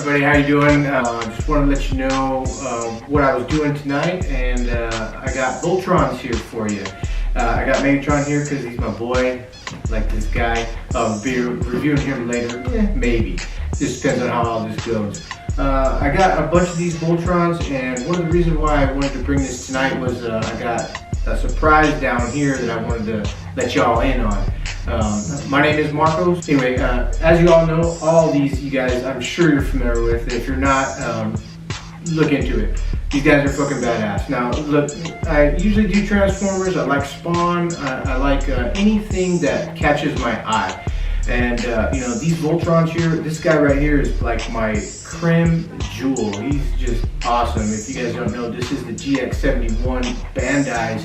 everybody, how you doing? Just want to let you know what I was doing tonight, and I got Voltrons here for you. I got Megatron here because he's my boy, like this guy. I'll be reviewing him later, maybe. Just depends on how all this goes. I got a bunch of these Voltrons, and one of the reasons why I wanted to bring this tonight was I got a surprise down here that I wanted to let y'all in on. My name is Marcos. Anyway, as you all know, all these you guys, I'm sure you're familiar with. If you're not, look into it. These guys are fucking badass. Now, look, I usually do Transformers. I like Spawn. I like anything that catches my eye. And you know, these Voltrons here, this guy right here is like my creme jewel. He's just awesome. If you guys don't know, this is the GX71 Bandai's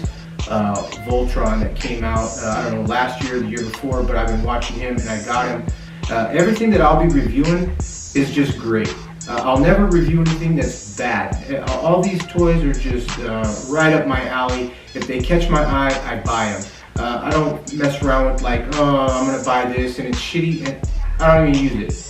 Voltron that came out, I don't know, last year or the year before, but I've been watching him and I got him. Everything that I'll be reviewing is just great. I'll never review anything that's bad. All these toys are just right up my alley. If they catch my eye, I buy them. I don't mess around with like, oh, I'm gonna buy this and it's shitty, and I don't even use it.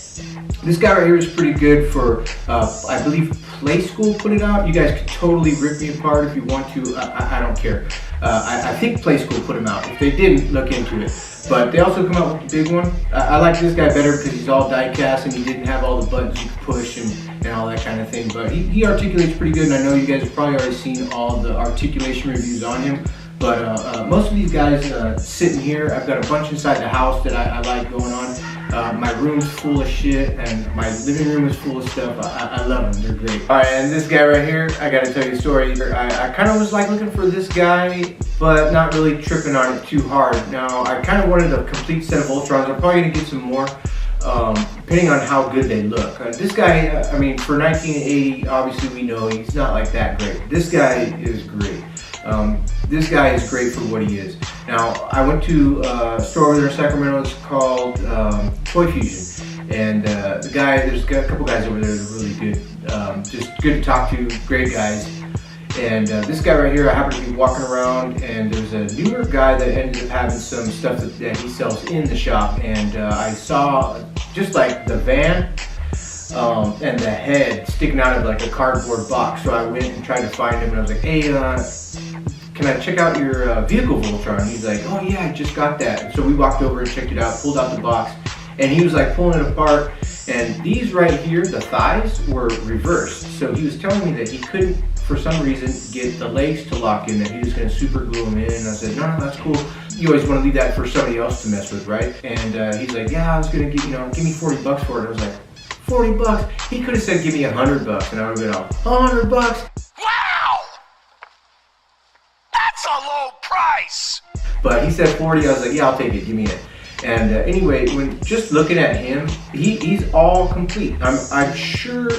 This guy right here is pretty good for, I believe Play School put it out. You guys can totally rip me apart if you want to. I don't care. I think Play School put him out. If they didn't, look into it. But they also come out with the big one. I like this guy better because he's all die cast and he didn't have all the buttons you could push and all that kind of thing. But he articulates pretty good, and I know you guys have probably already seen all the articulation reviews on him. But most of these guys sitting here, I've got a bunch inside the house that I like going on. My room's full of shit, and my living room is full of stuff. I love them, they're great. All right, and this guy right here, I gotta tell you a story. I kind of was like looking for this guy, but not really tripping on it too hard. Now, I kind of wanted a complete set of Voltrons. I'm probably gonna get some more, depending on how good they look. This guy, I mean, for 1980, obviously we know he's not like that great. This guy is great. This guy is great for what he is. Now, I went to a store over there in Sacramento. It's called Toy Fusion, and the guy, there's a couple guys over there that are really good, just good to talk to, great guys. And this guy right here, I happened to be walking around, and there's a newer guy that ended up having some stuff that he sells in the shop, and I saw just like the van and the head sticking out of like a cardboard box. So I went and tried to find him, and I was like, hey, can I check out your vehicle Voltron? And he's like, oh yeah, I just got that. And so we walked over and checked it out, pulled out the box, and he was like pulling it apart. And these right here, the thighs, were reversed. So he was telling me that he couldn't, for some reason, get the legs to lock in, that he was gonna super glue them in. And I said, no, that's cool. You always wanna leave that for somebody else to mess with, right? And he's like, yeah, I was gonna get, give me 40 bucks for it. I was like, 40 bucks? He could have said, give me 100 bucks, and I would have been all, 100 bucks? Wow! That's a low price! But he said 40, I was like, yeah, I'll take it, give me it. And anyway, when just looking at him, he's all complete. I'm sure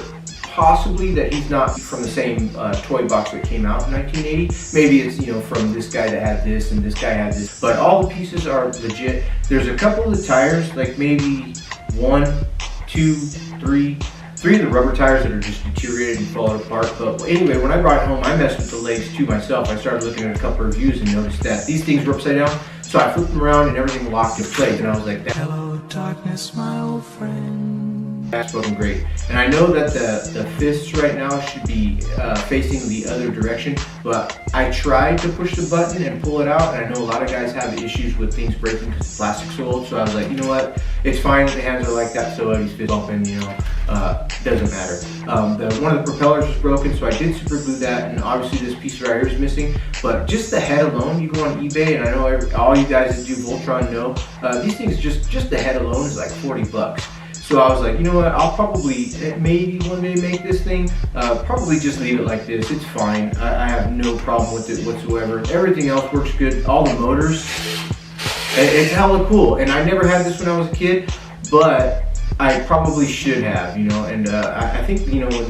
possibly that he's not from the same toy box that came out in 1980. Maybe it's, from this guy that had this and this guy had this. But all the pieces are legit. There's a couple of the tires, like maybe 1, 2, 3 of the rubber tires that are just deteriorated and falling apart. But anyway, when I brought it home, I messed with the legs too myself. I started looking at a couple of reviews and noticed that these things were upside down. So I flipped them around and everything locked in place, and I was like, hello darkness, my old friend. That's fucking great. And I know that the fists right now should be facing the other direction, but I tried to push the button and pull it out, and I know a lot of guys have issues with things breaking because the plastic's so old, so I was like, you know what, it's fine if the hands are like that, so these fists open, doesn't matter. One of the propellers was broken, so I did super glue that, and obviously this piece right here is missing, but just the head alone, you go on eBay, and I know all you guys that do Voltron know, these things, just the head alone is like 40 bucks. So I was like, you know what, I'll probably, maybe one day make this thing, probably just leave it like this, it's fine. I have no problem with it whatsoever. Everything else works good, all the motors, it's hella cool. And I never had this when I was a kid, but I probably should have, and I think,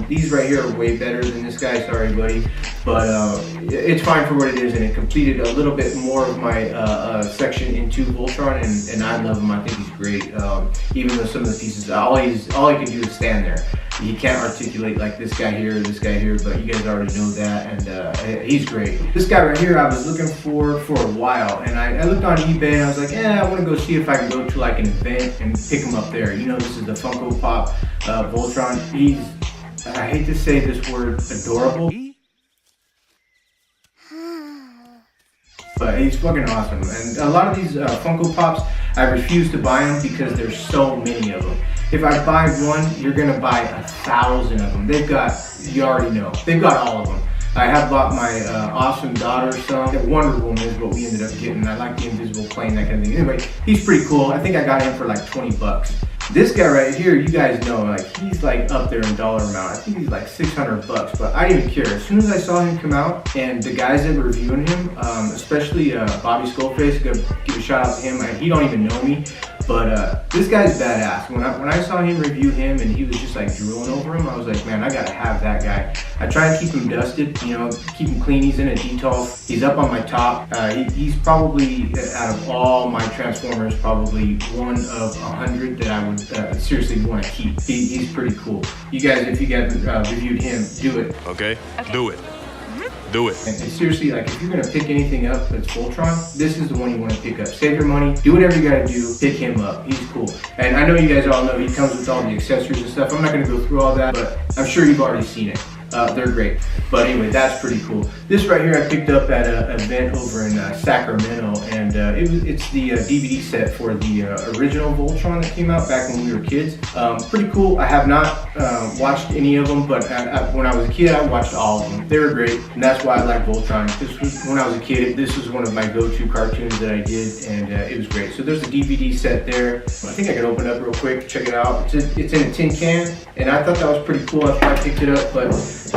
these right here are way better than this guy, sorry buddy, but it's fine for what it is, and it completed a little bit more of my section into Voltron, and I love him. I think he's great, even though some of the pieces, all he can do is stand there. He can't articulate like this guy here or this guy here, but you guys already know that, and he's great. This guy right here I was looking for a while, and I looked on eBay and I was like, I want to go see if I can go to like an event and pick him up there. You know, this is the Funko Pop Voltron. I hate to say this word, adorable, but he's fucking awesome. And a lot of these Funko Pops, I refuse to buy them because there's so many of them. If I buy one, you're gonna buy 1,000 of them. They've got, you already know, they've got all of them. I have bought my awesome daughter some. Wonder Woman is what we ended up getting. I like the invisible plane, that kind of thing. Anyway, he's pretty cool. I think I got him for like 20 bucks. This guy right here, you guys know, like he's like up there in dollar amount. I think he's like 600 bucks, but I didn't even care. As soon as I saw him come out, and the guys that were reviewing him, especially Bobby Skullface, give a shout out to him. He don't even know me, but this guy's badass. When I saw him review him and he was just like drooling over him, I was like, man, I gotta have that guy. I try and keep him dusted, you know, keep him clean. He's in a detail. He's up on my top. He's probably, out of all my Transformers, probably one of 100 that I would seriously want to keep. He's pretty cool. You guys, if you guys reviewed him, do it. Okay. Do it. Do it. And seriously, like if you're gonna pick anything up that's Voltron, this is the one you want to pick up. Save your money, do whatever you gotta do, pick him up. He's cool. And I know you guys all know he comes with all the accessories and stuff. I'm not gonna go through all that, but I'm sure you've already seen it. They're great. But anyway, that's pretty cool. This right here I picked up at an event over in Sacramento, and it's the DVD set for the original Voltron that came out back when we were kids. Pretty cool. I have not watched any of them, but when I was a kid, I watched all of them. They were great, and that's why I like Voltron. When I was a kid, this was one of my go-to cartoons that I did, and it was great. So there's a DVD set there. I think I can open it up real quick, check it out. It's in a tin can, and I thought that was pretty cool. That's why I picked it up, but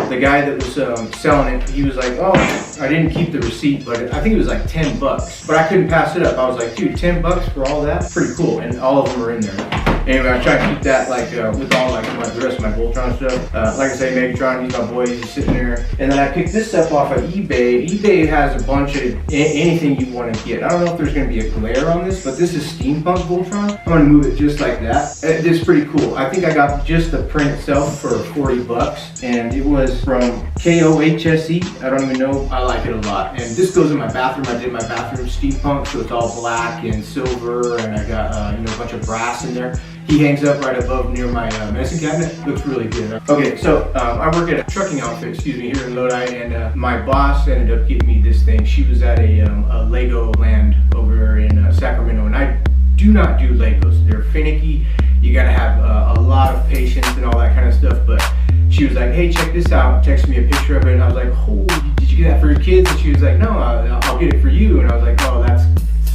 the guy that was selling it, he was like, oh, I didn't keep the receipt, but I think it was like 10 bucks. But I couldn't pass it up. I was like, dude, 10 bucks for all that? Pretty cool. And all of them are in there. Anyway, I try to keep that like with all like the rest of my Voltron stuff. Like I say, Megatron, he's my boy, he's sitting there. And then I picked this stuff off of eBay. eBay has a bunch of anything you want to get. I don't know if there's going to be a glare on this, but this is steampunk Voltron. I'm going to move it just like that. It's pretty cool. I think I got just the print itself for 40 bucks, and it was from KOHSE. I don't even know. I like it a lot. And this goes in my bathroom. I did my bathroom steampunk, so it's all black and silver, and I got a bunch of brass in there. He hangs up right above near my medicine cabinet. Looks really good. Okay, so I work at a trucking outfit, here in Lodi, and my boss ended up getting me this thing. She was at a Lego land over in Sacramento, and I do not do Legos. They're finicky. You gotta have a lot of patience and all that kind of stuff, but she was like, hey, check this out. Texted me a picture of it, and I was like, holy, did you get that for your kids? And she was like, no, I'll get it for you. And I was like, oh, that's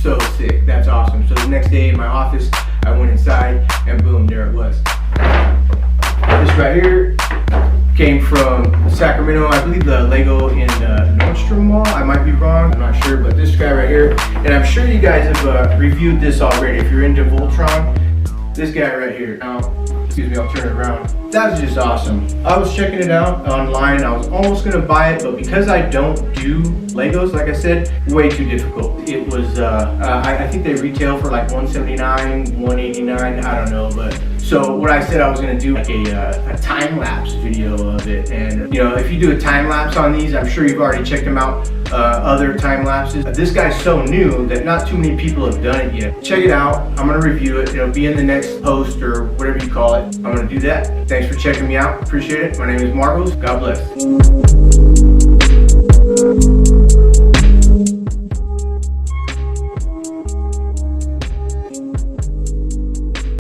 so sick. That's awesome. So the next day in my office, I went inside, and boom, there it was. This right here came from Sacramento. I believe the Lego in Nordstrom Mall. I might be wrong. I'm not sure, but this guy right here, and I'm sure you guys have reviewed this already. If you're into Voltron, this guy right here. Now, excuse me, I'll turn it around. That was just awesome. I was checking it out online. I was almost gonna buy it, but because I don't do Legos, like I said, way too difficult. It was, I think they retail for like $179, $189, I don't know, but so what I said I was gonna do like a time-lapse video of it, and if you do a time-lapse on these, I'm sure you've already checked them out, other time-lapses. This guy's so new that not too many people have done it yet. Check it out. I'm gonna review it. It'll be in the next post or whatever you call it. I'm gonna do that. Thanks for checking me out. Appreciate it. My name is Marcos. God bless.